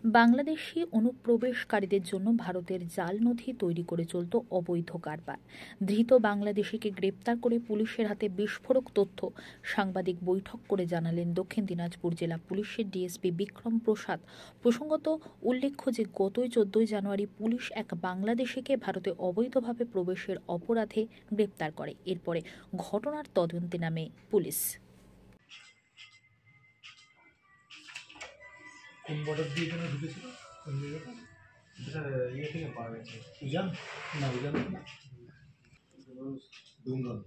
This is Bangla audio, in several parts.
বাংলাদেশি অনুপ্রবেশকারীদের জন্য ভারতের জাল নথি তৈরি করে চলত অবৈধ কারবার। ধৃত বাংলাদেশিকে গ্রেপ্তার করে পুলিশের হাতে বিস্ফোরক তথ্য সাংবাদিক বৈঠক করে জানালেন দক্ষিণ দিনাজপুর জেলা পুলিশের ডিএসপি বিক্রম প্রসাদ। প্রসঙ্গত উল্লেখ্য যে গতই 14 জানুয়ারি পুলিশ এক বাংলাদেশিকে ভারতে অবৈধভাবে প্রবেশের অপরাধে গ্রেপ্তার করে। এরপরে ঘটনার তদন্তে নামে পুলিশ। কোন বর্ডার দিয়ে এখানে ঢুকেছিল? কোন জায়গাটা? এটা ইয়ে থেকে পাওয়া গেছে। উজান? না, উজান না। ডুমরন।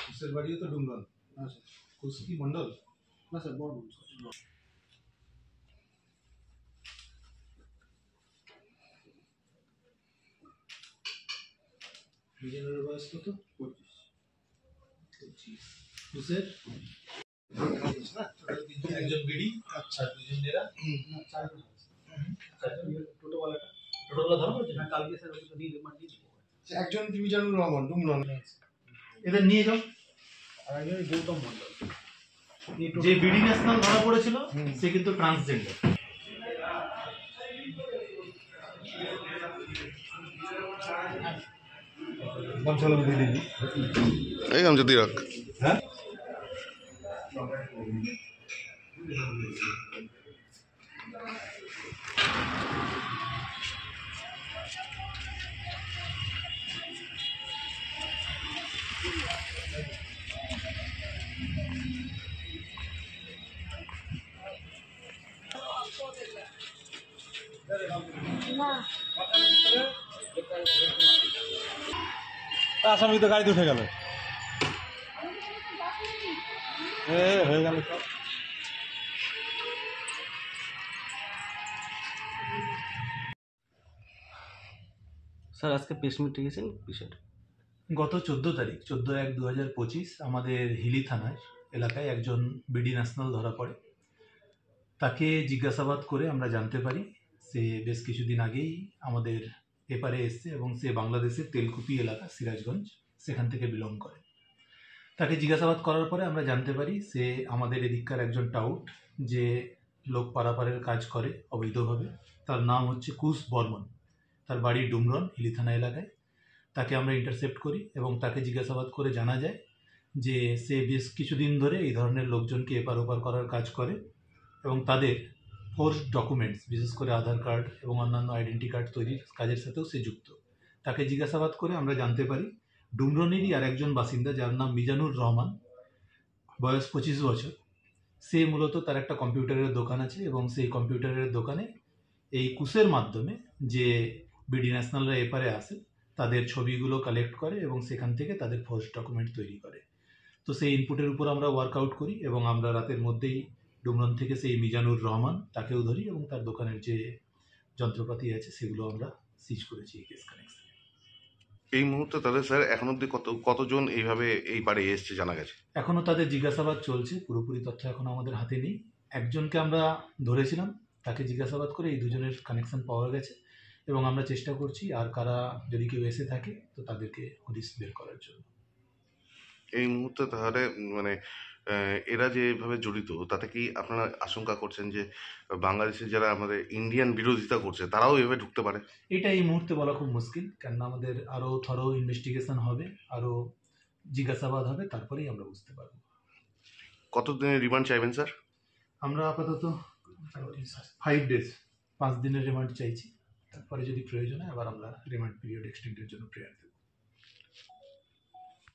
কুসের বাড়িও তো ডুমরন। না স্যার। কুস কি মন্ডল? না স্যার, বর্মন। মিজানুরের বয়স কত? 25। কুসের? একজন বিডি, আচ্ছা, দুজন এরা, চারজন টোটোওয়ালাটা ধরা পড়েছে না কালকে স্যার ওকে দিয়ে রিমান্ড দিয়ে দিব। একজন মিজানুর রহমান ডুমরন, এদের নিয়ে যাও। আর একজন গৌতম মন্ডল, যে বিডি ন্যাশনাল ধরা পড়েছিল সে কিন্তু ট্রান্সজেন্ডার। পঞ্চানব্বই দিয়ে দিবি এই আমি যদি রাখ। হ্যাঁ, আসামি তো গাড়িতে উঠে গেল। হয়ে গেল সব। স্যার আজকে প্রেস মিটে গেছেন বিষয়টা? গত 14 তারিখ 14/1/2025 আমাদের হিলি থানার এলাকায় একজন বিডি ন্যাশনাল ধরা পড়ে। তাকে জিজ্ঞাসাবাদ করে আমরা জানতে পারি সে বেশ কিছুদিন আগেই আমাদের এপারে এসছে এবং সে বাংলাদেশের তেলকুপি এলাকা সিরাজগঞ্জ সেখান থেকে বিলং করে। তাকে জিজ্ঞাসাবাদ করার পরে আমরা জানতে পারি সে আমাদের এদিককার একজন টাউট, যে লোক পারাপারের কাজ করে অবৈধভাবে। তার নাম হচ্ছে কুশ বর্মন, তার বাড়ি ডুমরন হিলি থানা এলাকায়। তাকে আমরা ইন্টারসেপ্ট করি এবং তাকে জিজ্ঞাসাবাদ করে জানা যায় যে সে বেশ কিছুদিন ধরে এই ধরনের লোকজনকে এপার ওপার করার কাজ করে এবং তাদের ফোর্স ডকুমেন্টস, বিশেষ করে আধার কার্ড এবং অন্যান্য আইডেন্টি কার্ড তৈরির কাজের সাথেও সে যুক্ত। তাকে জিজ্ঞাসাবাদ করে আমরা জানতে পারি ডুমরনেরই আর একজন বাসিন্দা, যার নাম মিজানুর রহমান, বয়স 25 বছর। সে মূলত তার একটা কম্পিউটারের দোকান আছে এবং সেই কম্পিউটারের দোকানে এই কুসের মাধ্যমে যে বিডি ন্যাশনালরা এপারে আসে তাদের ছবিগুলো কালেক্ট করে এবং সেখান থেকে তাদের ফোর্স ডকুমেন্ট তৈরি করে। তো সেই ইনপুটের উপর আমরা ওয়ার্কআউট করি এবং আমরা রাতের মধ্যেই ডুমরন থেকে সেই মিজানুর রহমান তাকেও ধরি এবং তার দোকানের যে যন্ত্রপাতি আছে সেগুলো আমরা সিজ করেছি এই কেস কানেকশন। এই মুহূর্তে তাদের স্যার এখন অব্দি কতজন এইভাবে এই পারে এসছে জানা গেছে? এখনো তাদের জিজ্ঞাসাবাদ চলছে, পুরোপুরি তথ্য এখনো আমাদের হাতে নেই। একজনকে আমরা ধরেছিলাম, তাকে জিজ্ঞাসাবাদ করে এই দুজনের কানেকশন পাওয়া গেছে এবং আমরা চেষ্টা করছি আর কারা যদি কেউ এসে থাকে তো তাদেরকে হদিশ বের করার জন্য। এই মুহূর্তে তাহলে মানে এরা যেভাবে জড়িত তাতে কি আপনারা আশঙ্কা করছেন যে বাংলাদেশের যারা আমাদের ইন্ডিয়ান বিরোধিতা করছে তারাও এভাবে ঢুকতে পারে? এটা এই মুহূর্তে বলা খুব মুশকিল, কেননা আমাদের আরও থরো ইনভেস্টিগেশন হবে, আরও জিজ্ঞাসাবাদ হবে, তারপরেই আমরা বুঝতে পারবো। কতদিনের রিমান্ড চাইবেন স্যার? আমরা আপাতত 5 days, 5 দিনের রিমান্ড চাইছি। তারপরে যদি প্রয়োজন হয় আবার আমরা রিমান্ড পিরিয়ড এক্সটেন্ডের জন্য প্রেয়ার দেব।